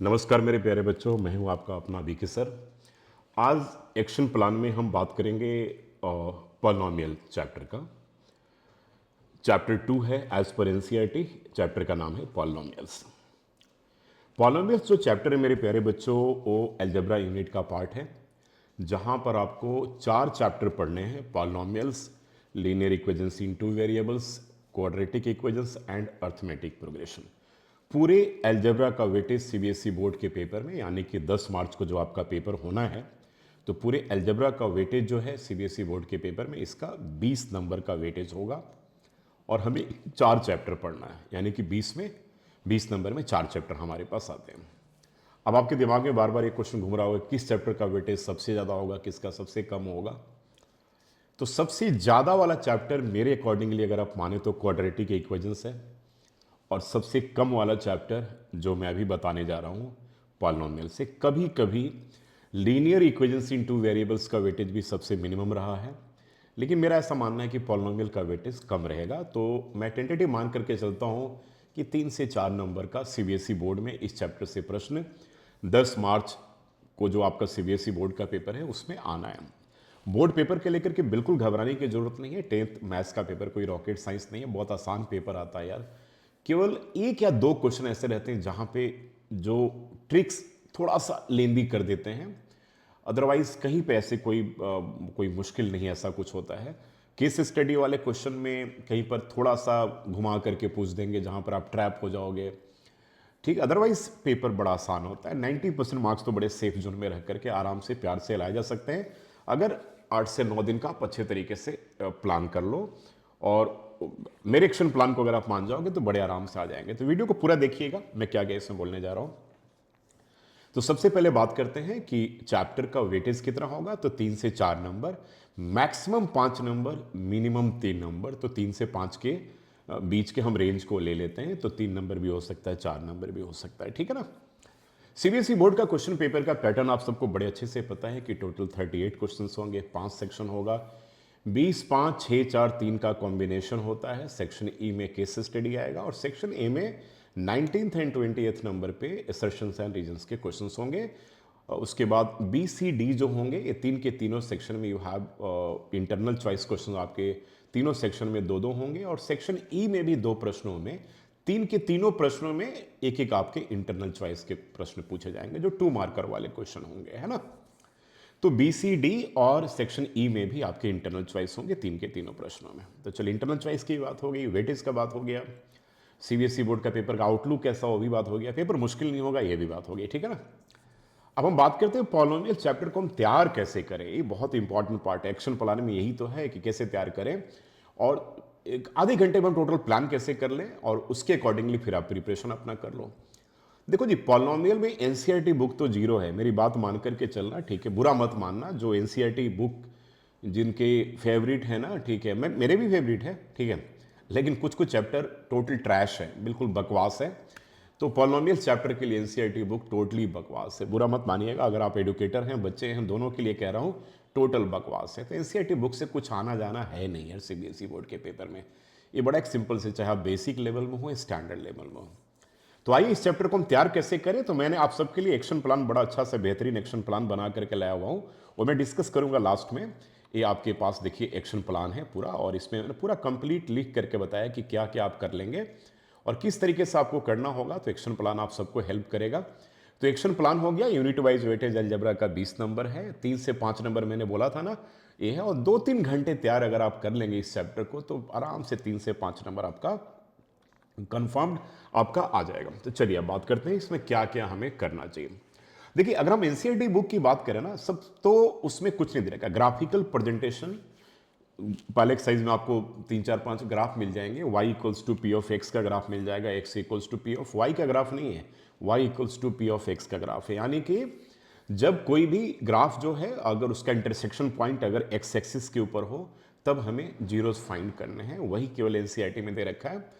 नमस्कार मेरे प्यारे बच्चों, मैं हूं आपका अपना बीके सर। आज एक्शन प्लान में हम बात करेंगे पॉलिनॉमियल चैप्टर का। चैप्टर 2 है एज पर एनसीईआरटी। चैप्टर का नाम है पॉलिनॉमियल्स। पॉलिनॉमियल्स जो चैप्टर है मेरे प्यारे बच्चों, वो अलजेब्रा यूनिट का पार्ट है, जहां पर आपको 4 चैप्टर पढ़ने हैं: polynomials, linear equations in 2 variables, quadratic equations and arithmetic progression. पूरे अलजेब्रा का वेटेज सीबीएसई बोर्ड के पेपर में, यानी कि 10 मार्च को जो आपका पेपर होना है, तो पूरे अलजेब्रा का वेटेज जो है सीबीएसई बोर्ड के पेपर में, इसका 20 नंबर का वेटेज होगा। और हमें 4 चैप्टर पढ़ना है, यानी कि 20 नंबर में 4 चैप्टर हमारे पास आते हैं। अब आपके दिमाग में बार बार एक क्वेश्चन घूम रहा होगा, किस चैप्टर का वेटेज सबसे ज़्यादा होगा, किसका सबसे कम होगा। तो सबसे ज़्यादा वाला चैप्टर मेरे अकॉर्डिंगली अगर आप माने तो क्वाड्रेटिक इक्वेशंस है, और सबसे कम वाला चैप्टर जो मैं अभी बताने जा रहा हूँ पॉलिनॉमियल से। कभी कभी लीनियर इक्वेशंस इन 2 वेरिएबल्स का वेटेज भी सबसे मिनिमम रहा है, लेकिन मेरा ऐसा मानना है कि पॉलिनॉमियल का वेटेज कम रहेगा। तो मैं टेंटेटिव मान करके चलता हूँ कि 3 से 4 नंबर का सीबीएसई बोर्ड में इस चैप्टर से प्रश्न 10 मार्च को जो आपका सीबीएसई बोर्ड का पेपर है उसमें आना है। बोर्ड पेपर के लेकर के बिल्कुल घबराने की जरूरत नहीं है। 10th मैथ्स का पेपर कोई रॉकेट साइंस नहीं है, बहुत आसान पेपर आता है यार। केवल 1 या 2 क्वेश्चन ऐसे रहते हैं जहां पे जो ट्रिक्स थोड़ा सा लेंदी कर देते हैं, अदरवाइज कहीं पे ऐसे कोई मुश्किल नहीं ऐसा कुछ होता है। केस स्टडी वाले क्वेश्चन में कहीं पर थोड़ा सा घुमा करके पूछ देंगे जहां पर आप ट्रैप हो जाओगे, ठीक। अदरवाइज पेपर बड़ा आसान होता है। 90% मार्क्स तो बड़े सेफ जोन में रह करके आराम से प्यार से लाए जा सकते हैं, अगर 8 से 9 दिन का आप अच्छे तरीके से प्लान कर लो। और मेरे एक्शन प्लान को अगर आप मान जाओगे तो बड़े आराम से आ जाएंगे। तो वीडियो को पूरा देखिएगा, मैं क्या क्या इसमें बोलने जा रहा हूं। तो सबसे पहले बात करते हैं कि चैप्टर का वेटेज कितना होगा। तो 3 से 4 number, maximum 5 number, minimum 3 number. तो 3 से 5 के बीच के हम रेंज को ले लेते हैं। तो 3 नंबर भी हो सकता है, 4 नंबर भी हो सकता है, ठीक है ना। सीबीएसई बोर्ड का क्वेश्चन पेपर का पैटर्न आप सबको बड़े अच्छे से पता है कि टोटल 38 क्वेश्चंस होंगे, 5 सेक्शन होगा, 20, 5, 6, 4, 3 का कॉम्बिनेशन होता है। सेक्शन ई में केस स्टडी आएगा, और सेक्शन ए में 19th एंड 20th नंबर पे असर्शंस एंड रीजंस के क्वेश्चंस होंगे। उसके बाद बी सी डी जो होंगे, ये तीन के तीनों सेक्शन में you have internal choice question, आपके तीनों सेक्शन में 2-2 होंगे। और सेक्शन ई में भी 2 प्रश्नों में, 3 के तीनों प्रश्नों में एक एक आपके इंटरनल चॉइस के प्रश्न पूछे जाएंगे, जो 2 मार्कर वाले क्वेश्चन होंगे, है ना। तो बी सी डी और सेक्शन ई में भी आपके इंटरनल चॉइस होंगे 3 के तीनों प्रश्नों में। तो चलिए, इंटरनल चॉइस की बात हो गई, वेटेज का बात हो गया, सीबीएसई बोर्ड का पेपर का आउटलुक कैसा हो भी बात हो गया, पेपर मुश्किल नहीं होगा ये भी बात हो गई, ठीक है ना। अब हम बात करते हैं पॉलिनॉमियल चैप्टर को हम तैयार कैसे करें। ये बहुत इंपॉर्टेंट पार्ट है एक्शन प्लान में, यही तो है कि कैसे तैयार करें, और एक आधे घंटे में हम टोटल प्लान कैसे कर लें, और उसके अकॉर्डिंगली फिर आप प्रिपरेशन अपना कर लो। देखो जी, पॉलिनॉमियल में एनसीईआरटी बुक तो जीरो है, मेरी बात मान करके चलना, ठीक है, बुरा मत मानना। जो एनसीईआरटी बुक जिनके फेवरेट है ना, ठीक है, मैं मेरे भी फेवरेट है, ठीक है, लेकिन कुछ कुछ चैप्टर टोटल ट्रैश है, बिल्कुल बकवास है। तो पॉलिनॉमियल चैप्टर के लिए एनसीईआरटी बुक टोटली बकवास है, बुरा मत मानिएगा। अगर आप एडुकेटर हैं, बच्चे हैं, दोनों के लिए कह रहा हूँ, टोटल बकवास है। तो एनसीईआरटी बुक से कुछ आना जाना है नहीं यार सीबीएसई बोर्ड के पेपर में। ये बड़ा एक सिंपल से, चाहे आप बेसिक लेवल में हो, स्टैंडर्ड लेवल में हो। तो आइए इस चैप्टर को हम तैयार कैसे करें। तो मैंने आप सबके लिए एक्शन प्लान, बड़ा अच्छा सा बेहतरीन एक्शन प्लान बना करके लाया हुआ हूं, और मैं डिस्कस करूंगा लास्ट में। ये आपके पास देखिए एक्शन प्लान है पूरा, और इसमें मैंने पूरा कंप्लीट लिख करके बताया कि क्या क्या आप कर लेंगे और किस तरीके से आपको करना होगा। तो एक्शन प्लान आप सबको हेल्प करेगा। तो एक्शन प्लान हो गया, यूनिट वाइज वेटेज अलजेब्रा का 20 नंबर है, 3 से 5 नंबर मैंने बोला था ना, ये है। और 2-3 घंटे तैयार अगर आप कर लेंगे इस चैप्टर को, तो आराम से 3 से 5 नंबर आपका कंफर्म्ड आपका आ जाएगा। तो चलिए अब बात करते हैं इसमें क्या क्या हमें करना चाहिए। देखिए, अगर हम एनसीईआरटी बुक की बात करें ना, सब तो उसमें कुछ नहीं दे रखा। ग्राफिकल प्रेजेंटेशन, पहले एक्सरसाइज में आपको 3-4-5 ग्राफ मिल जाएंगे। y equals to P of X का ग्राफ मिल जाएगा, x equals to P of Y का ग्राफ नहीं है, y equals to P of X का ग्राफ है। यानी कि जब कोई भी ग्राफ जो है, अगर उसका इंटरसेक्शन पॉइंट अगर एक्स एक्सिस के ऊपर हो, तब हमें जीरोस फाइंड करने हैं, वही केवल एनसीईआरटी में दे रखा है।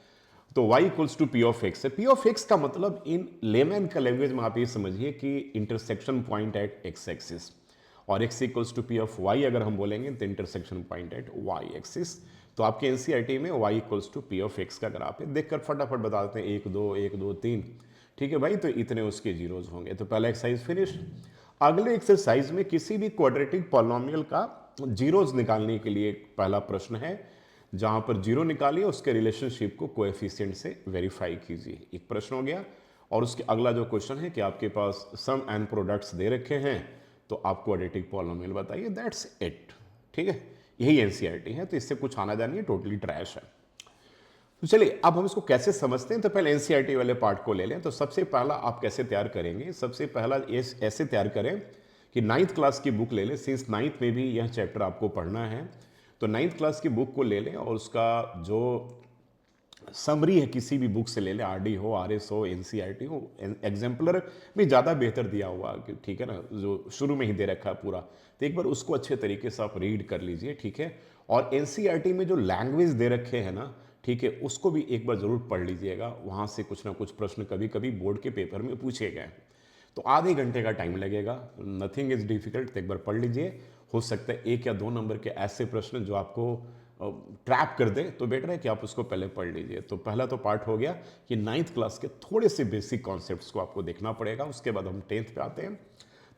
तो y equals to P of X है। पी ऑफ एक्स का मतलब इन लेमैन का लैंग्वेज में आप ये समझिए कि intersection point at X axis, और x equals to P of Y अगर हम बोलेंगे तो intersection point at Y axis. तो आपके एनसीईआरटी में y equals to P of X का ग्राफ है, देखकर फटाफट बता देते हैं 1 2 1 2 3, ठीक है भाई, तो इतने उसके जीरोज होंगे। तो पहला एक्सरसाइज फिनिश। अगले एक्सरसाइज में किसी भी क्वाड्रेटिक पॉलिनोमियल का जीरोज निकालने के लिए पहला प्रश्न है, जहां पर जीरो निकालिए उसके रिलेशनशिप को कोएफिशिएंट से वेरीफाई कीजिए। एक प्रश्न हो गया। और उसके अगला जो क्वेश्चन है कि आपके पास सम एंड प्रोडक्ट्स दे रखे हैं, तो आप क्वाड्रेटिक पॉलिनोमियल बताइए। That's it. ठीक है, यही एनसीईआरटी है, तो इससे कुछ आना जानी है, टोटली ट्रैश है। तो चलिए अब हम इसको कैसे समझते हैं। तो पहले एनसीईआरटी वाले पार्ट को ले लें। तो सबसे पहला आप कैसे तैयार करेंगे, सबसे पहला ऐसे तैयार करें कि 9th क्लास की बुक ले लें, सिंस 9th में भी यह चैप्टर आपको पढ़ना है। तो 9th क्लास की बुक को ले लें और उसका जो समरी है किसी भी बुक से ले लें, आरडी हो, आरएस हो, एनसीईआरटी हो, एग्जाम्पलर में ज़्यादा बेहतर दिया हुआ, ठीक है ना, जो शुरू में ही दे रखा है पूरा। तो एक बार उसको अच्छे तरीके से आप रीड कर लीजिए, ठीक है। और एनसीईआरटी में जो लैंग्वेज दे रखे हैं ना, ठीक है, उसको भी एक बार जरूर पढ़ लीजिएगा। वहाँ से कुछ ना कुछ प्रश्न कभी कभी बोर्ड के पेपर में पूछे गए। तो आधे घंटे का टाइम लगेगा, नथिंग इज डिफिकल्ट। एक बार पढ़ लीजिए। हो सकता है 1 या 2 नंबर के ऐसे प्रश्न जो आपको ट्रैप कर दे, तो बेटर है कि आप उसको पहले पढ़ लीजिए। तो पहला तो पार्ट हो गया कि 9th क्लास के थोड़े से बेसिक कॉन्सेप्ट्स को आपको देखना पड़ेगा। उसके बाद हम 10th पे आते हैं।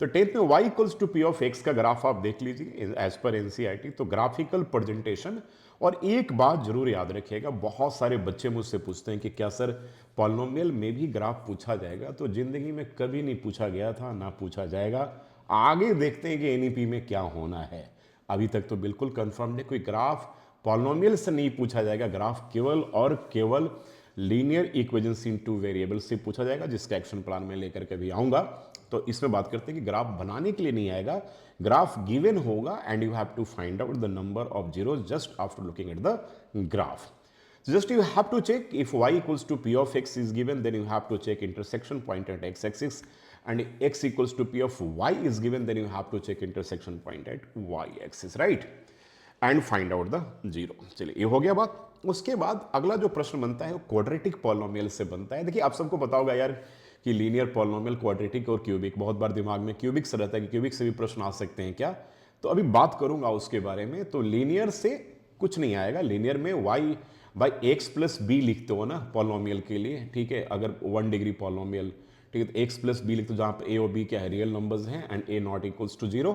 तो 10th में y equals to P of X का ग्राफ आप देख लीजिए एज पर एनसीईआरटी। तो ग्राफिकल प्रेजेंटेशन। और एक बात जरूर याद रखिएगा, बहुत सारे बच्चे मुझसे पूछते हैं कि क्या सर पॉलिनोमियल में भी ग्राफ पूछा जाएगा। तो जिंदगी में कभी नहीं पूछा गया था, ना पूछा जाएगा। आगे देखते हैं कि एनईपी में क्या होना है। अभी तक तो बिल्कुल कंफर्म है, कोई ग्राफ पॉलिनोमियल से नहीं पूछा जाएगा। ग्राफ केवल और केवल लीनियर इक्वेशंस इन टू वेरिएबल से पूछा जाएगा, जिसका एक्शन प्लान में लेकर के भी आऊंगा। तो इसमें बात करते हैं कि ग्राफ बनाने के लिए नहीं आएगा, ग्राफ गिवन होगा and you have to find out the number of zeros just after looking at the graph. So just you have to check if y equals to p of x is given, then you have to check intersection point at x-axis, and x equals to p of y is given, then you have to check intersection point at y-axis, right? And find out the zero. चलिए ये हो गया बात। उसके बाद अगला जो प्रश्न बनता है वो क्वाड्रेटिक पॉलिनोमियल से बनता है। देखिए आप सबको पता होगा यार कि लीनियर पॉलिनोमियल, क्वाड्रेटिक और क्यूबिक, बहुत बार दिमाग में क्यूबिक से रहता है कि क्यूबिक से भी प्रश्न आ सकते हैं क्या। तो अभी बात करूंगा उसके बारे में। तो लीनियर से कुछ नहीं आएगा। लीनियर में y by X plus B लिखते हो ना पॉलिनोमियल के लिए, ठीक है, अगर 1 डिग्री पॉलिनोमियल, ठीक है, तो एक्स प्लस बी लिखते हो जहां पे ए और बी क्या है, रियल नंबर्स हैं, and A not equals to 0।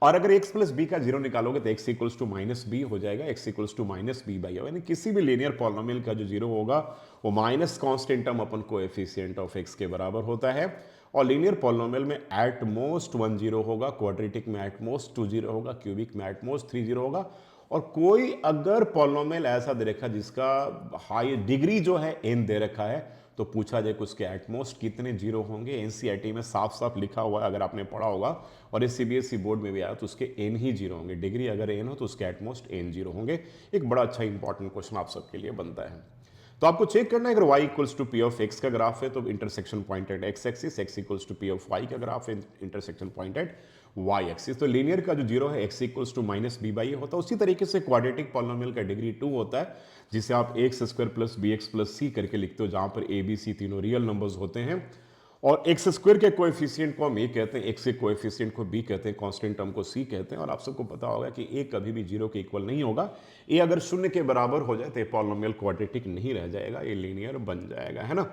और अगर x प्लस बी का 0 निकालोगे तो x equals to minus B हो जाएगा, x equals to minus B by, यानी किसी भी लीनियर पॉलिनोमियल का जो 0 होगा वो minus constant term upon coefficient of x के बराबर होता है। और लीनियर पॉलिनोमियल में एट मोस्ट 1 0 होगा, क्वाड्रेटिक में एट मोस्ट 2 0 होगा, क्यूबिक में एट मोस्ट 3 0 होगा। और कोई अगर पॉलिनोमियल ऐसा दे रखा जिसका हाई डिग्री जो है n दे रखा है, तो पूछा जाए कि उसके एटमोस्ट कितने जीरो होंगे। एनसीईआरटी में साफ साफ लिखा हुआ है, अगर आपने पढ़ा होगा, और ये सीबीएसई बोर्ड में भी आया, तो उसके n ही जीरो होंगे। डिग्री अगर n हो तो उसके एटमोस्ट n जीरो होंगे। एक बड़ा अच्छा इंपॉर्टेंट क्वेश्चन आप सबके लिए बनता है। तो आपको चेक करना है, अगर y equals to P of X का ग्राफ है तो intersection point at X axis, x equals to P of y का ग्राफ है intersection point at y axis. तो लीनियर का जो जीरो है x equals to minus B by होता है। उसी तरीके से क्वाड्रेटिक पॉलिनोमियल का डिग्री 2 होता है, जिसे आप x square plus B x plus C करके लिखते हो, जहां पर ए बी सी तीनों रियल नंबर्स होते हैं। और एक्स स्क्वायर के कोएफिशिएंट को हम ए कहते हैं, एक्स के कोएफिशिएंट को बी कहते हैं, कांस्टेंट टर्म को सी कहते हैं। और आप सबको पता होगा कि ए कभी भी जीरो के इक्वल नहीं होगा। ए अगर शून्य के बराबर हो जाए तो ये पॉलिनोमियल क्वाड्रेटिक नहीं रह जाएगा, ये लीनियर बन जाएगा, है ना।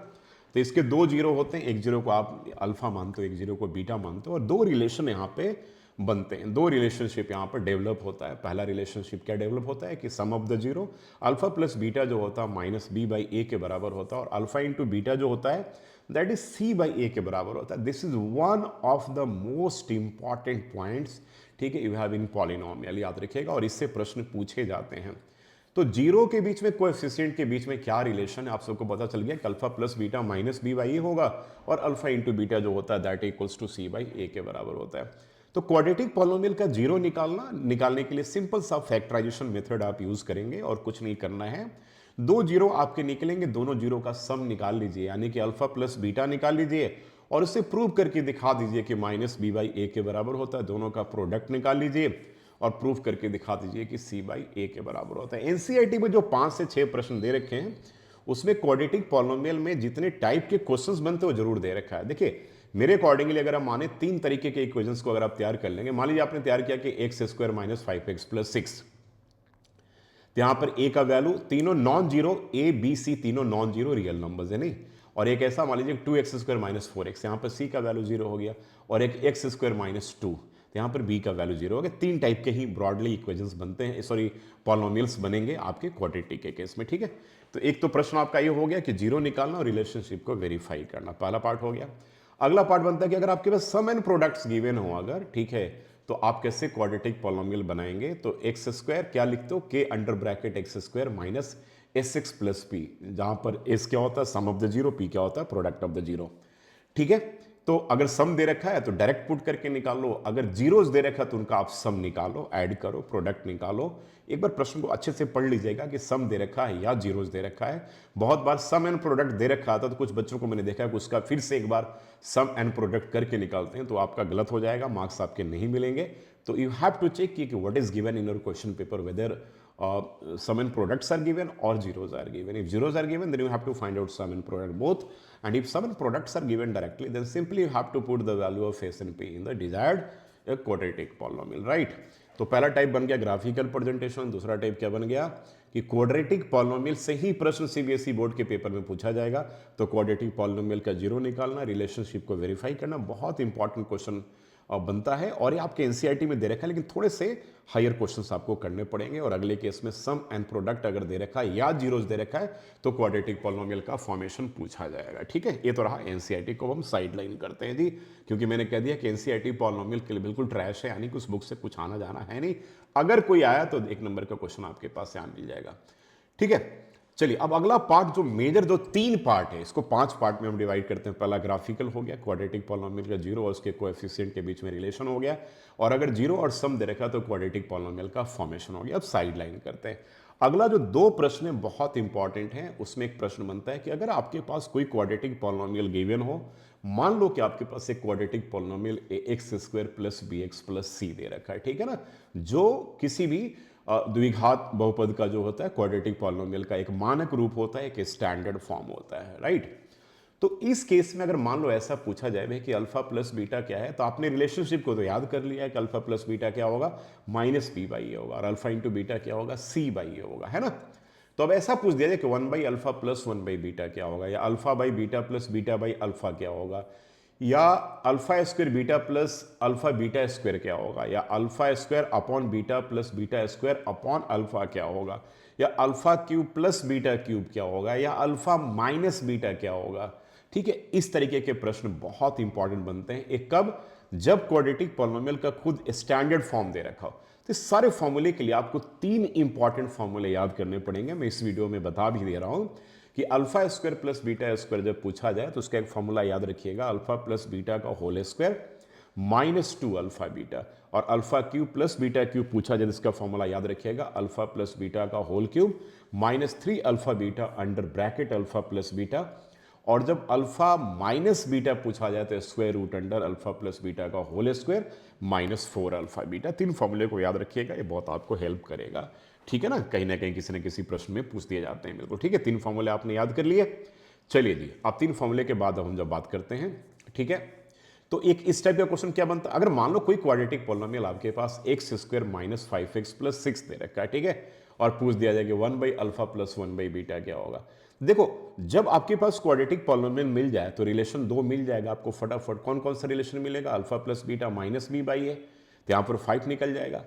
तो इसके 2 जीरो होते हैं, एक जीरो को आप अल्फा मानते हो, एक जीरो को बीटा मानते हो, और 2 रिलेशन यहाँ पे बनते हैं, 2 रिलेशनशिप यहाँ पर डेवलप होता है। पहला रिलेशनशिप क्या डेवलप होता है कि sum of the zero, alpha plus beta जो होता है माइनस बी बाई ए के बराबर होता है, और अल्फा इंटू बीटा जो होता है that is C by A के बराबर होता है। This is one of the most important points, ठीक है, यू हैव इन पॉलिनोमियल, याद रखिएगा, और इससे प्रश्न पूछे जाते हैं। तो जीरो के बीच में कोएफिशिएंट के बीच में क्या रिलेशन है, आप सबको पता चल गया कि alpha plus beta minus B by A होगा, और अल्फा इंटू बीटा जो होता है that equals to C by A के बराबर होता है। तो क्वाड्रेटिक पॉलिनोमियल का जीरो निकालने के लिए सिंपल सा फैक्टराइजेशन मेथड आप यूज करेंगे, और कुछ नहीं करना है। 2 जीरो आपके निकलेंगे, दोनों जीरो का सम निकाल लीजिए, यानी कि अल्फा प्लस बीटा निकाल लीजिए, और उसे प्रूव करके दिखा दीजिए कि माइनस बी बाई ए के बराबर होता है। दोनों का प्रोडक्ट निकाल लीजिए और प्रूव करके दिखा दीजिए कि सी बाई ए के बराबर होता है। एनसीईआरटी में जो 5 से 6 प्रश्न दे रखे हैं, उसमें क्वाड्रेटिक पॉलिनोमियल में जितने टाइप के क्वेश्चंस बनते हैं वो जरूर दे रखा है। देखिए मेरे अकॉर्डिंगली अगर आप माने 3 तरीके के इक्वेशंस को अगर आप तैयार कर लेंगे, मान लीजिए आपने तैयार किया कि x square minus 5x plus 6, यहां पर ए का वैल्यू तीनों non zero, A B C तीनों नॉन जीरो रियल नंबर्स है, नहीं, और एक ऐसा मान लीजिए 2x² माइनस 4x, यहाँ पर c का वैल्यू 0 हो गया, और एक x² माइनस 2, तो यहाँ पर b का वैल्यू 0 हो गया। तीन टाइप के ही ब्रॉडली इक्वेशंस बनते हैं, सॉरी पॉलिनोमियल्स बनेंगे आपके क्वाड्रेटिक के केस में, ठीक है। तो एक तो प्रश्न आपका ये हो गया कि जीरो निकालना और रिलेशनशिप को वेरीफाई करना, पहला पार्ट हो गया। अगला पार्ट बनता है कि अगर आपके पास सम एंड प्रोडक्ट्स गिवन हो अगर, ठीक है, तो आप कैसे क्वाड्रेटिक पॉलिनोमियल बनाएंगे। तो x² क्या लिखते हो, k under bracket x² minus sx plus p, जहां पर s क्या होता है सम ऑफ द जीरो, p क्या होता है प्रोडक्ट ऑफ द जीरो, ठीक है। तो अगर सम दे रखा है तो डायरेक्ट पुट करके निकालो, अगर जीरोस दे रखा है तो उनका आप सम निकालो, ऐड करो, प्रोडक्ट निकालो। एक बार प्रश्न को अच्छे से पढ़ लीजिएगा कि सम दे रखा है या जीरोस दे रखा है। बहुत बार सम एंड प्रोडक्ट दे रखा था तो कुछ बच्चों को मैंने देखा है कि उसका फिर से एक बार सम एंड प्रोडक्ट करके निकालते हैं, तो आपका गलत हो जाएगा, मार्क्स आपके नहीं मिलेंगे। तो यू हैव टू चेक कि what is given in your question paper, whether sum and products are given or zeros are given. If zeros are given, then you have to find out sum and product both. And if sum and products are given directly, then simply you have to put the value of s and p in the desired quadratic polynomial, right? तो पहला type बन गया graphical presentation, दूसरा type क्या बन गया कि quadratic polynomial से ही प्रश्न सीबीएसई बोर्ड के पेपर में पूछा जाएगा। तो क्वाड्रेटिक पॉलिनोमियल का जीरो निकालना, रिलेशनशिप को वेरीफाई करना, बहुत इंपॉर्टेंट क्वेश्चन बनता है, और ये आपके एनसीईआरटी में दे रखा है, लेकिन थोड़े से हायर क्वेश्चंस आपको करने पड़ेंगे। और अगले केस में सम एंड प्रोडक्ट अगर दे रखा है या जीरोस दे रखा है तो क्वाड्रेटिक पॉलिनोमियल का फॉर्मेशन पूछा जाएगा, ठीक है। ये तो रहा एनसीईआरटी को हम साइड लाइन करते हैं जी, क्योंकि मैंने कह दिया कि एनसीईआरटी पॉलिनोमियल के लिए बिल्कुल ट्रैश है, यानी कि उस बुक से कुछ आना जाना है नहीं। अगर कोई आया तो एक नंबर का क्वेश्चन आपके पास यहाँ मिल जाएगा, ठीक है। चलिए अब अगला पार्ट जो मेजर, जो तीन पार्ट है, इसको 5 पार्ट में हम डिवाइड करते हैं। पहला ग्राफिकल हो गया, क्वाड्रेटिक पॉलिनोमियल का जीरो और उसके कोएफिशिएंट के बीच में रिलेशन हो गया, और अगर जीरो और सम दे रखा तो क्वाड्रेटिक पॉलिनोमियल का फॉर्मेशन हो गया। अब साइड लाइन करते हैं। अगला जो दो प्रश्न है बहुत इंपॉर्टेंट है, उसमें एक प्रश्न बनता है कि अगर आपके पास कोई क्वाड्रेटिक पॉलिनोमियल गिवन हो, मान लो कि आपके पास एक quadratic polynomial x² plus bx plus c दे रखा है, ठीक है ना, जो किसी भी द्विघात बहुपद का जो होता है क्वाड्रेटिक पॉलिनोमियल का एक मानक रूप होता है, एक स्टैंडर्ड फॉर्म होता है, राइट। तो इस केस में अगर मान लो ऐसा पूछा जाए भाई कि अल्फा प्लस बीटा क्या है, तो आपने रिलेशनशिप को तो याद कर लिया है कि अल्फा प्लस बीटा क्या होगा, माइनस बी बाई ए होगा, और अल्फा इंटू बीटा क्या होगा, सी बाई ए होगा, है ना। तो अब ऐसा पूछ दिया जाए कि 1 by alpha plus 1 by beta क्या होगा, या alpha by beta plus beta by alpha क्या होगा, या alpha square beta plus alpha beta square क्या होगा, या alpha square upon beta plus beta square upon alpha क्या होगा, या alpha cube plus beta cube क्या होगा, या अल्फा माइनस बीटा क्या होगा, ठीक है। इस तरीके के प्रश्न बहुत इंपॉर्टेंट बनते हैं। एक कब, जब क्वाड्रेटिक पॉलिनोमियल का खुद स्टैंडर्ड फॉर्म दे रखा हो। तो इस सारे फॉर्मूले के लिए आपको 3 इंपॉर्टेंट फॉर्मूले याद करने पड़ेंगे, मैं इस वीडियो में बता भी दे रहा हूं कि alpha square plus beta square जब पूछा जाए तो उसका एक फॉर्मूला याद रखिएगा, अल्फा प्लस बीटा का whole square minus 2 alpha beta, और alpha cube plus beta cube पूछा जाए इसका फॉर्मूला याद रखिएगा, अल्फा प्लस बीटा का whole cube minus 3 alpha beta under bracket alpha plus beta, और जब अल्फा माइनस बीटा पूछा जाए तो square root under alpha plus beta का whole square minus 4 alpha beta. 3 फॉर्मूले को याद रखिएगा, ये बहुत आपको हेल्प करेगा, ठीक है ना कहीं किसी न किसी प्रश्न में पूछ दिए जाते हैं, बिल्कुल ठीक है। 3 फॉर्मूले आपने याद कर लिए। चलिए जी, अब 3 फॉर्मूले के बाद हम जब बात करते हैं, ठीक है, तो एक इस टाइप का क्वेश्चन क्या बनता है, अगर मान लो कोई क्वाड्रेटिक पॉलिनोमियल आपके पास x² माइनस 5x प्लस 6 दे रखा है, ठीक है, और पूछ दिया जाए कि 1 by alpha plus 1 by beta क्या होगा। देखो, जब आपके पास क्वाड्रेटिक पॉलिनोमियल मिल जाए तो रिलेशन 2 मिल जाएगा आपको फटाफट। कौन कौन सा रिलेशन मिलेगा, alpha plus beta minus B by A, तो यहाँ पर 5 निकल जाएगा,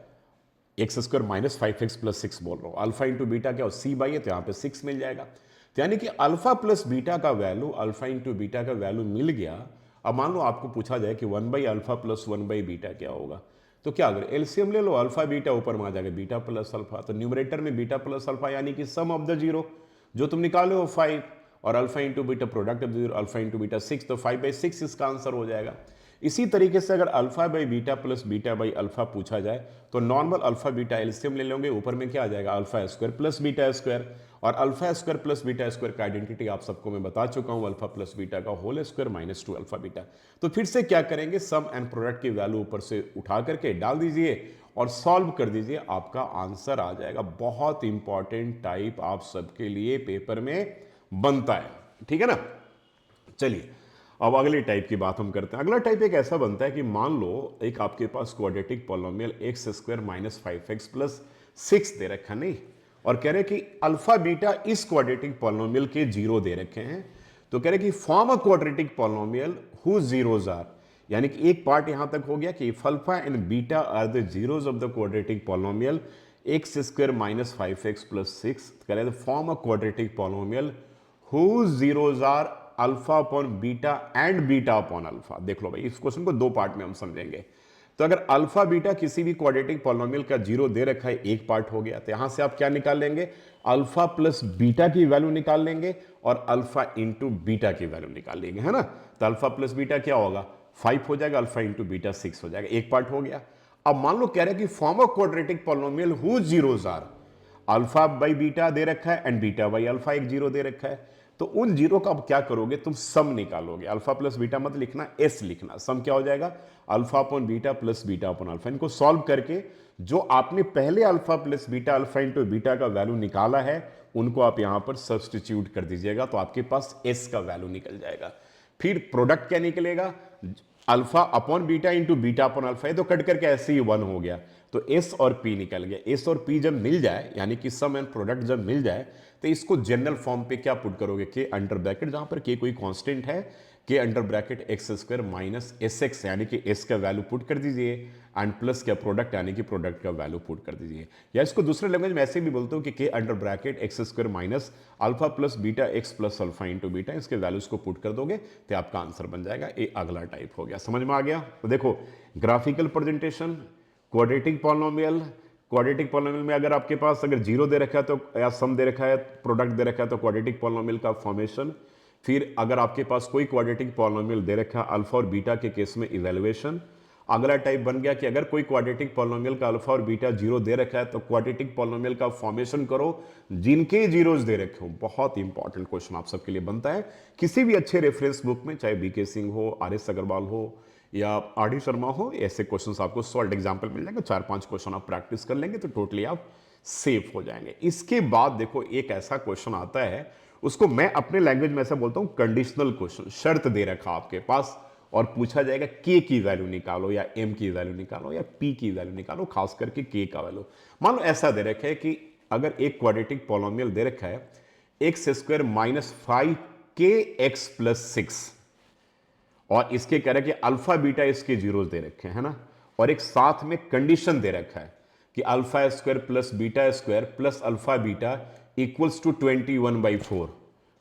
x² माइनस 5x प्लस 6 बोल रहा हूँ, अल्फा इंटू बीटा क्या हो, सी बाई ए, तो यहाँ पे 6 मिल जाएगा। तो यानी कि अल्फा प्लस बीटा का वैल्यू, अल्फा इंटू बीटा का वैल्यू मिल गया। अब मान लो आपको पूछा जाए कि 1 by alpha plus 1 by beta क्या होगा, तो क्या अगर एलसीएम ले लो, अल्फा बीटा ऊपर में आ जाएगा बीटा प्लस अल्फा, तो न्यूमरेटर में बीटा प्लस अल्फा यानी कि सम ऑफ द जीरो जो तुम निकाले हो 5, और alpha into beta product of zero, alpha into beta 6, तो 5/6 इसका आंसर हो जाएगा। इसी तरीके से अगर alpha by beta plus beta by alpha पूछा जाए तो नॉर्मल अल्फा बीटा एलसीएम ले लेंगे, ऊपर में क्या आ जाएगा, alpha square plus beta square, और alpha square plus beta square का आइडेंटिटी आप सबको मैं बता चुका हूं, अल्फा प्लस बीटा का whole square minus 2 alpha beta. तो फिर से क्या करेंगे, सम एंड प्रोडक्ट की वैल्यू ऊपर से उठा करके डाल दीजिए और सॉल्व कर दीजिए, आपका आंसर आ जाएगा। बहुत इंपॉर्टेंट टाइप आप सबके लिए पेपर में बनता है, ठीक है ना। चलिए अब अगले टाइप की बात हम करते हैं। अगला टाइप एक ऐसा बनता है कि मान लो एक आपके पास quadratic polynomial x² minus 5x plus 6 दे रखा, नहीं, और कह रहे कि अल्फा बीटा इस क्वाड्रेटिक पॉलिनोमियल के जीरो दे रखे हैं। तो कह रहे कि form a quadratic polynomial who zeros are, यानी कि एक पार्ट यहां तक हो गया कि if alpha and beta are the zeros of the quadratic polynomial x square minus 5x plus 6, कह रहे form a quadratic polynomial who zeros are alpha upon beta and beta upon alpha. देख लो भाई, इस क्वेश्चन को दो part में हम समझेंगे। तो अगर अल्फा बीटा किसी भी क्वाड्रेटिक पॉलिनोमियल का जीरो दे रखा है, एक पार्ट हो गया, तो यहां से आप क्या निकाल लेंगे, अल्फा प्लस बीटा की वैल्यू निकाल लेंगे और अल्फा इंटू बीटा की वैल्यू निकाल लेंगे, है ना। तो अल्फा प्लस बीटा क्या होगा, 5 हो जाएगा, अल्फा इंटू बीटा 6 हो जाएगा, एक पार्ट हो गया। अब मान लो कह रहे हैं कि form of quadratic polynomial who zeros are, alpha by beta दे रखा है एंड बीटा बाई अल्फा एक जीरो दे रखा है। तो उन जीरो का अब क्या करोगे, तुम सम निकालोगे। अल्फा प्लस बीटा मत लिखना, एस लिखना। सम क्या हो जाएगा, alpha upon beta plus beta upon alpha. इनको सॉल्व करके जो आपने पहले alpha plus beta alpha into beta का वैल्यू निकाला है, उनको आप यहां पर सब्सटीट्यूट कर दीजिएगा, तो आपके पास एस का वैल्यू निकल जाएगा। फिर प्रोडक्ट क्या निकलेगा, alpha upon beta into beta upon alpha, तो कट करके ऐसे ही 1 हो गया, तो एस और पी निकल गया। एस और पी जब मिल जाए, यानी कि सम एंड प्रोडक्ट जब मिल जाए, तो इसको जनरल फॉर्म पे क्या पुट करोगे, के अंडर ब्रैकेट, जहां पर के कोई कांस्टेंट है, के under bracket x square minus S x, यानी कि एस का वैल्यू पुट कर दीजिए, एंड प्लस क्या प्रोडक्ट, यानी कि प्रोडक्ट का वैल्यू पुट कर दीजिए। या इसको दूसरे लैंग्वेज में ऐसे भी बोलते हो कि के under bracket x square minus alpha plus beta x plus alpha into beta, इसके वैल्यूज को पुट कर दोगे तो आपका आंसर बन जाएगा। ये अगला टाइप हो गया, समझ में आ गया। तो देखो, graphical presentation, quadratic polynomial, quadratic polynomial में अगर आपके पास अगर जीरो दे रखा है तो, या सम दे रखा है, प्रोडक्ट दे रखा है, तो क्वाड्रेटिक पॉलिनोमियल का फॉर्मेशन। फिर अगर आपके पास कोई क्वाड्रेटिक पॉलिनोमियल दे रखा है, अल्फा और बीटा के केस में इवैल्यूएशन। अगला टाइप बन गया कि अगर कोई क्वाड्रेटिक पॉलिनोमियल का अल्फा और बीटा जीरो दे रखा है, तो क्वाड्रेटिक पॉलिनोमियल का फॉर्मेशन करो जिनके जीरोस दे रखे हो। बहुत इंपॉर्टेंट क्वेश्चन आप सबके लिए बनता है किसी भी अच्छे रेफरेंस बुक में, चाहे बीके सिंह हो, आर एस अग्रवाल हो या आर डी शर्मा हो, ऐसे क्वेश्चंस आपको सॉल्व एग्जाम्पल मिल जाएंगे। 4-5 क्वेश्चन आप प्रैक्टिस कर लेंगे तो टोटली आप सेफ हो जाएंगे। इसके बाद देखो, एक ऐसा क्वेश्चन आता है, उसको मैं अपने लैंग्वेज में ऐसा बोलता हूं कंडीशनल क्वेश्चन। शर्त दे रखा आपके पास और पूछा जाएगा के की वैल्यू निकालो, या एम की वैल्यू निकालो, या पी की वैल्यू निकालो, खास करके के का वैल्यू। मान लो ऐसा दे रखा है कि अगर एक क्वाड्रेटिक पॉलिनोमियल दे रखा है एक्स स्क्वायर माइनस 5 के एक्स प्लस 6, और इसके कह रहे हैं कि अल्फा बीटा इसके जीरोस दे रखे हैं ना, और एक साथ में कंडीशन दे रखा है कि alpha square plus beta square plus alpha beta equals to 21/4।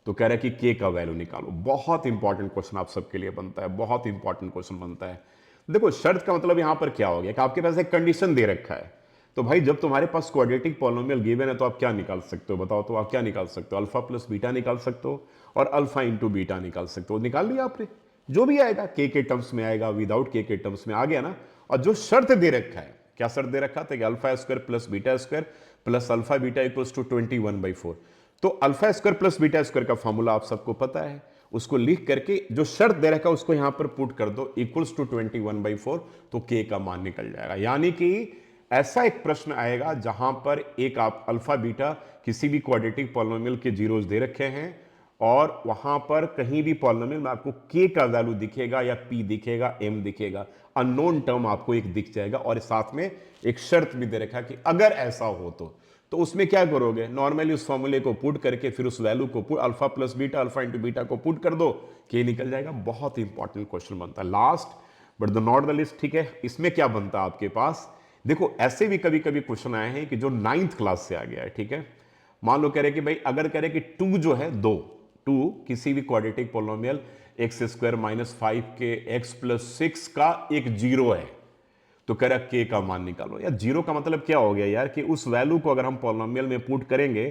तो कह रहा है कि के का वैल्यू निकालो। बहुत इंपॉर्टेंट क्वेश्चन आप सबके लिए बनता है, बहुत इंपॉर्टेंट क्वेश्चन बनता है। देखो, शर्त का मतलब यहां पर क्या हो गया कि आपके पास एक कंडीशन दे रखा है। तो भाई, जब तुम्हारे पास क्वाड्रेटिक पॉलिनोमियल गिवन है, तो आप क्या निकाल सकते हो, बताओ तो आप क्या निकाल सकते हो, अल्फा प्लस बीटा निकाल सकते हो और अल्फा इंटू बीटा निकाल सकते हो। निकाल लिया आपने, जो भी आएगा के टर्म्स में आएगा, विदाउट के टर्म्स में आ गया ना। और जो शर्त दे रखा है, क्या शर्त दे रखा था कि alpha square plus beta square plus alpha beta equals to 21/4। तो alpha square plus beta square का फॉर्मूला आप सबको पता है, उसको लिख करके जो शर्त दे रखा है उसको यहां पर पुट कर दो, इक्वल्स टू 21/4, तो के का मान निकल जाएगा। यानी कि ऐसा एक प्रश्न आएगा जहां पर एक आप अल्फा बीटा किसी भी क्वाड्रेटिक पॉलिनोमियल के जीरोस दे रखे हैं, और वहां पर कहीं भी पॉलिनोमियल में आपको के का वैल्यू दिखेगा, या पी दिखेगा, एम दिखेगा, अननोन टर्म आपको एक दिख जाएगा, और साथ में एक शर्त भी दे रखा है कि अगर ऐसा हो तो उसमें क्या करोगे, नॉर्मली उस फॉर्मूले को पुट करके फिर उस वैल्यू को put, alpha plus beta alpha into beta को पुट कर दो, के निकल जाएगा। बहुत इंपॉर्टेंट क्वेश्चन बनता है, last but the not the list. ठीक है, इसमें क्या बनता है आपके पास, देखो ऐसे भी कभी कभी क्वेश्चन आए हैं कि जो 9th क्लास से आ गया है। ठीक है, मान लो कह रहे कि भाई, अगर कह रहे कि 2 जो है, 2 किसी भी quadratic polynomial x square minus 5 के एक्स प्लस 6 का एक जीरो है, तो कह रहा के का मान निकालो। यार, जीरो का मतलब क्या हो गया यार, कि उस वैल्यू को अगर हम पॉलिनोमियल में पुट करेंगे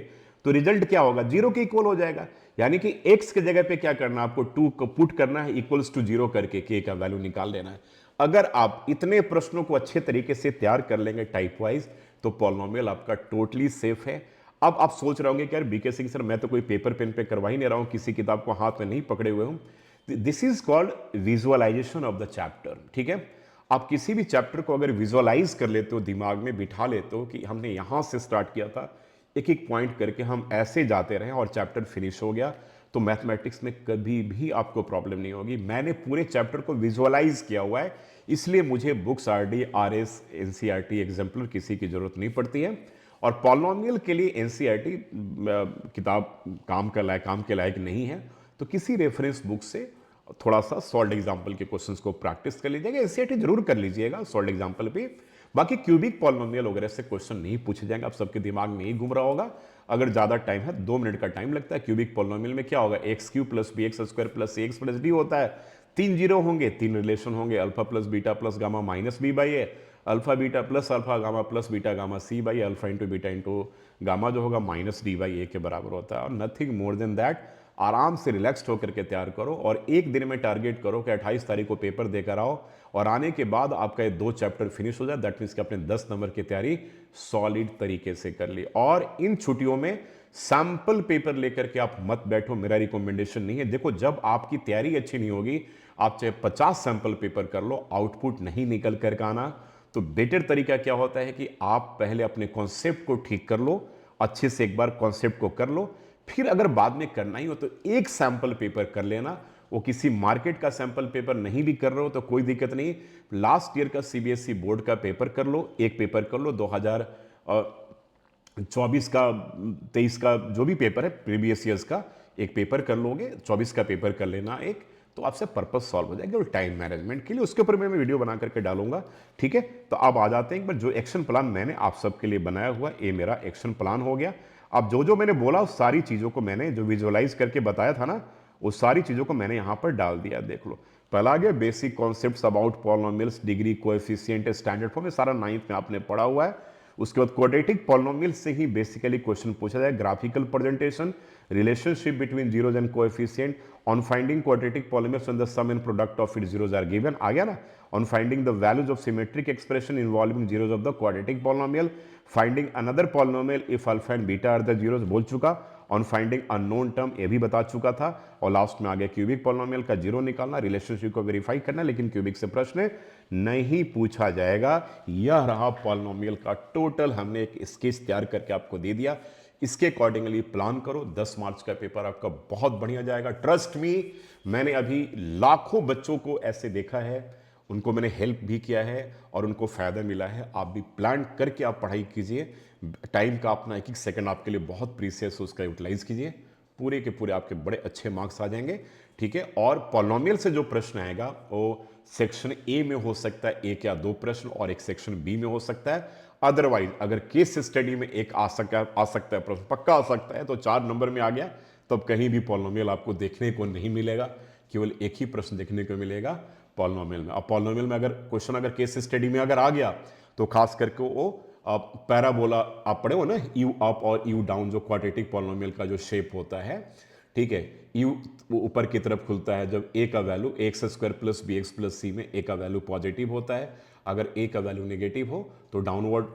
तो रिजल्ट क्या होगा, जीरो के इक्वल हो जाएगा। यानी कि एक्स के जगह पे क्या करना है, आपको 2 को पुट करना है, इक्वल्स टू 0 करके के का वैल्यू निकाल लेना है। अगर आप इतने प्रश्नों को अच्छे तरीके से तैयार कर लेंगे टाइप वाइज, तो पॉलिनोमियल आपका टोटली सेफ है। अब आप सोच रहे होंगे कि यार बीके सिंह सर, मैं तो कोई पेपर पेन पे करवा ही नहीं रहा हूं, किसी किताब को हाथ में नहीं पकड़े हुए हूं। This is called visualisation of the chapter. ठीक है, आप किसी भी चैप्टर को अगर विजुअलाइज कर लेते हो, दिमाग में बिठा लेते हो कि हमने यहां से स्टार्ट किया था, एक एक पॉइंट करके हम ऐसे जाते रहे और चैप्टर फिनिश हो गया, तो मैथमेटिक्स में कभी भी आपको प्रॉब्लम नहीं होगी। मैंने पूरे चैप्टर को विजुअलाइज किया हुआ है, इसलिए मुझे books RD, RS, NCERT exemplar किसी की जरूरत नहीं पड़ती है। और पॉलिनोमियल के लिए एनसीईआरटी किताब काम के लायक नहीं है। तो किसी रेफरेंस बुक से थोड़ा सा सॉल्ड एग्जाम्पल के क्वेश्चंस को प्रैक्टिस कर लीजिएगा, एनसीईआरटी जरूर कर लीजिएगा सॉल्ड एग्जाम्पल पे। बाकी क्यूबिक पॉलिनोमियल वगैरह से क्वेश्चन नहीं पूछे जाएंगे, आप सबके दिमाग में ही घूम रहा होगा। अगर ज़्यादा टाइम है, 2 मिनट का टाइम लगता है। क्यूबिक पॉलिनोमियल में क्या होगा, x cube plus B x square plus c x plus d होता है। 3 जीरो होंगे, 3 रिलेशन होंगे, alpha plus beta plus gamma minus B by a, alpha beta plus alpha gamma plus beta gamma c by alpha into beta into gamma जो होगा minus D by A के बराबर होता है। और नथिंग मोर देन दैट। आराम से relaxed होकर के तैयार करो और एक दिन में टारगेट करो कि 28 तारीख को पेपर देकर आओ और आने के बाद आपका ये 2 चैप्टर फिनिश हो जाए। दैट मीन्स कि आपने 10 नंबर की तैयारी सॉलिड तरीके से कर ली। और इन छुट्टियों में सैंपल पेपर लेकर के आप मत बैठो, मेरा रिकमेंडेशन नहीं है। देखो, जब आपकी तैयारी अच्छी नहीं होगी, आप चाहे 50 सैंपल पेपर कर लो, आउटपुट नहीं निकल कर आना। तो बेटर तरीका क्या होता है कि आप पहले अपने कॉन्सेप्ट को ठीक कर लो, अच्छे से एक बार कॉन्सेप्ट को कर लो, फिर अगर बाद में करना ही हो तो एक सैंपल पेपर कर लेना। वो किसी मार्केट का सैंपल पेपर नहीं भी कर रहे हो तो कोई दिक्कत नहीं, लास्ट ईयर का सीबीएसई बोर्ड का पेपर कर लो, एक पेपर कर लो। 2024 का 23 का जो भी पेपर है प्रीवियस ईयर्स का, एक पेपर कर लोगे, 24 का पेपर कर लेना एक, तो आपसे पर्पस सॉल्व हो जाएगा। और टाइम मैनेजमेंट के लिए उसके ऊपर मैं वीडियो बना करके डालूंगा, ठीक है। तो अब आ जाते हैं एक बार, जो एक्शन प्लान मैंने आप सबके लिए बनाया हुआ, ये मेरा एक्शन प्लान हो गया। अब जो जो मैंने बोला उस सारी चीज़ों को मैंने जो विजुअलाइज करके बताया था ना, उस सारी चीज़ों को मैंने यहाँ पर डाल दिया। देख लो, पहला आ गया basic concepts about polynomials, degree, coefficient, standard form, ये सारा 9th में आपने पढ़ा हुआ है। उसके बाद क्वाड्रेटिक पॉलिनोमियल से ही बेसिकली क्वेश्चन पूछा जाए, graphical presentation, relationship between zeros and coefficient, on finding quadratic polynomials when the sum and product of its zeros are given, आ गया ना। On finding the values of symmetric expression involving zeros of the quadratic polynomial, finding another polynomial if alpha and beta are the zeros, बोल चुका। On finding unknown term, ये भी बता चुका था। और लास्ट में आ गया क्यूबिक पॉलिनोमियल का जीरो निकालना, रिलेशनशिप को वेरीफाई करना, लेकिन क्यूबिक से प्रश्न नहीं पूछा जाएगा। यह रहा पॉलिनोमियल का टोटल, हमने एक स्केच तैयार करके आपको दे दिया। इसके अकॉर्डिंगली प्लान करो, 10 मार्च का पेपर आपका बहुत बढ़िया जाएगा। ट्रस्ट मी, मैंने अभी लाखों बच्चों को ऐसे देखा है, उनको मैंने हेल्प भी किया है और उनको फ़ायदा मिला है। आप भी प्लान करके आप पढ़ाई कीजिए। टाइम का अपना एक एक सेकंड आपके लिए बहुत प्रीसियस है, उसका यूटिलाइज कीजिए। पूरे के पूरे आपके बड़े अच्छे मार्क्स आ जाएंगे, ठीक है। और पॉलिनोमियल से जो प्रश्न आएगा वो सेक्शन ए में हो सकता है, एक या 2 प्रश्न, और एक सेक्शन बी में हो सकता है। अदरवाइज अगर केस स्टडी में एक आ सकता है प्रश्न, पक्का आ सकता है, तो 4 नंबर में आ गया, तो अब कहीं भी पॉलिनोमियल आपको देखने को नहीं मिलेगा, केवल एक ही प्रश्न देखने को मिलेगा पॉलिनोमियल में। अब पॉलिनोमियल में अगर क्वेश्चन अगर केस स्टडी में अगर आ गया तो खास करके वो पैराबोला आप पढ़े हो ना, यू अप और यू डाउन, जो क्वाड्रेटिक पॉलिनोमियल का जो शेप होता है, ठीक है। यू ऊपर की तरफ खुलता है जब ए का value x square plus B x plus c में ए का वैल्यू पॉजिटिव होता है। अगर ए का वैल्यू नेगेटिव हो तो डाउनवर्ड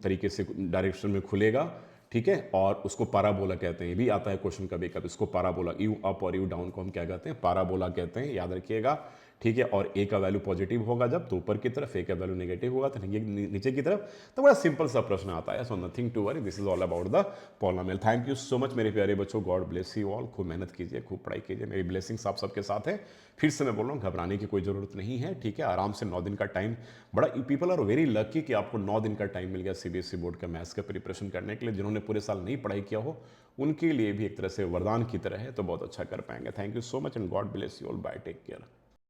तरीके से डायरेक्शन में खुलेगा, ठीक है। और उसको पैराबोला कहते हैं। ये भी आता है क्वेश्चन कभी कभी, इसको पैराबोला, यू अप और यू डाउन को हम क्या कहते हैं, पैराबोला कहते हैं, याद रखिएगा, ठीक है। और ए का वैल्यू पॉजिटिव होगा जब तो ऊपर की तरफ, ए का वैल्यू नेगेटिव होगा तो नीचे की तरफ। तो बड़ा सिंपल सा प्रश्न आता है। So nothing to worry, this is all about the polynomial. Thank you so much मेरे प्यारे बच्चों, गॉड ब्लेस यू ऑल। खूब मेहनत कीजिए, खूब पढ़ाई कीजिए, मेरी ब्लेसिंग्स आप सबके साथ है। फिर से मैं बोल रहा हूँ, घबराने की कोई जरूरत नहीं है, ठीक है। आराम से 9 दिन का टाइम, बड़ा पीपल आर वेरी लकी कि आपको 9 दिन का टाइम मिल गया सीबीएसई बोर्ड का मैथ्स का प्रिपरेशन करने के लिए। जिन्होंने पूरे साल नहीं पढ़ाई किया हो उनके लिए भी एक तरह से वरदान की तरह है, तो बहुत अच्छा कर पाएंगे। Thank you so much and God bless you all, bye, take care.